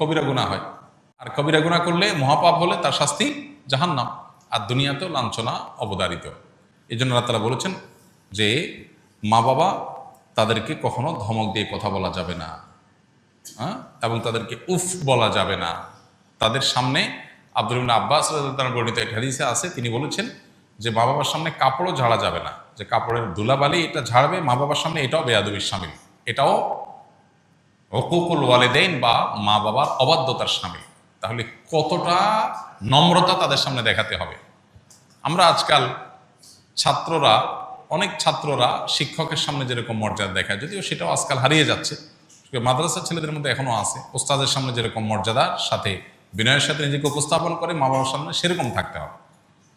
কবিরা গুনাহ হয়, আর কবিরা গুনাহ করলে মহাপাপ হলে তার শাস্তি জাহান্নাম, আর দুনিয়াতেও লাঞ্ছনা অবধারিত। এই জন্য আল্লাহ তাআলা বলেছেন যে মা বাবা তাদেরকে কখনো ধমক দিয়ে কথা বলা যাবে না, হ্যাঁ, এবং তাদেরকে উফ বলা যাবে না। তাদের সামনে আব্দুল ইবনে আব্বাস রাদিয়াল্লাহু তাআলা বর্ণিত এক হাদিসে আছে, তিনি বলেছেন যে মা বাবার সামনে কাপড়ও ঝাড়া যাবে না, যে কাপড়ের ধুলাবালি এটা ঝাড়বে মা বাবার সামনে, এটাও বেয়াদবির শামিল, এটাও হুকুকুল ওয়ালিদাইন বা মা বাবার অবাধ্যতার শামিল। তাহলে কতটা নম্রতা তাদের সামনে দেখাতে হবে। আমরা আজকাল ছাত্ররা, অনেক ছাত্ররা শিক্ষকের সামনে যেরকম মর্যাদা দেখায়, যদিও সেটাও আজকাল হারিয়ে যাচ্ছে, মাদ্রাসার ছেলেদের মধ্যে এখনো আছে, ওস্তাদের সামনে যেরকম মর্যাদার সাথে বিনয়ের সাথে নিজেকে উপস্থাপন করে মা বাবার সামনে সেরকম থাকতে হবে।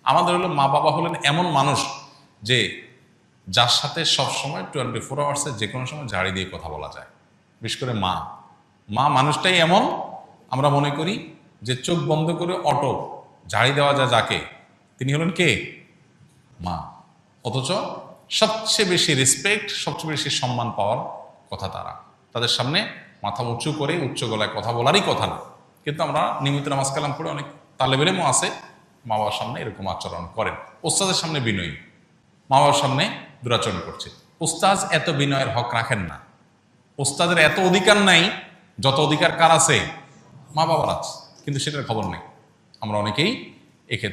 আমাদের হলো মা বাবা হলেন এমন মানুষ যে যার সাথে সবসময় 24 আওয়ার্সে যে কোনো সময় ঝাড়ি দিয়ে কথা বলা যায়। বিশেষ করে মা মানুষটাই এমন, আমরা মনে করি যে চোখ বন্ধ করে অটো ঝাড়ি দেওয়া যায় যাকে, তিনি হলেন কে? মা। অথচ সবচেয়ে বেশি রেসপেক্ট, সবচেয়ে বেশি সম্মান পাওয়ার কথা তাদের সামনে মাথা উঁচু করে উচ্চ গলায় কথা বলারই কথা না। কিন্তু আমরা নিয়মিত নামাজ কালাম পড়ে অনেক তালেব ইলমও আছে মা বাবার সামনে এরকম আচরণ করেন, ওস্তাদের সামনে বিনয়ী, মা বাবার সামনে দুরাচরণ করছে। ওস্তাদ এত বিনয়ের হক রাখেন না, ওস্তাদের এত অধিকার নাই যত অধিকার কার আছে? মা বাবার আছে, কিন্তু সেটার খবর নেই। আমরা অনেকেই এক্ষেত্রে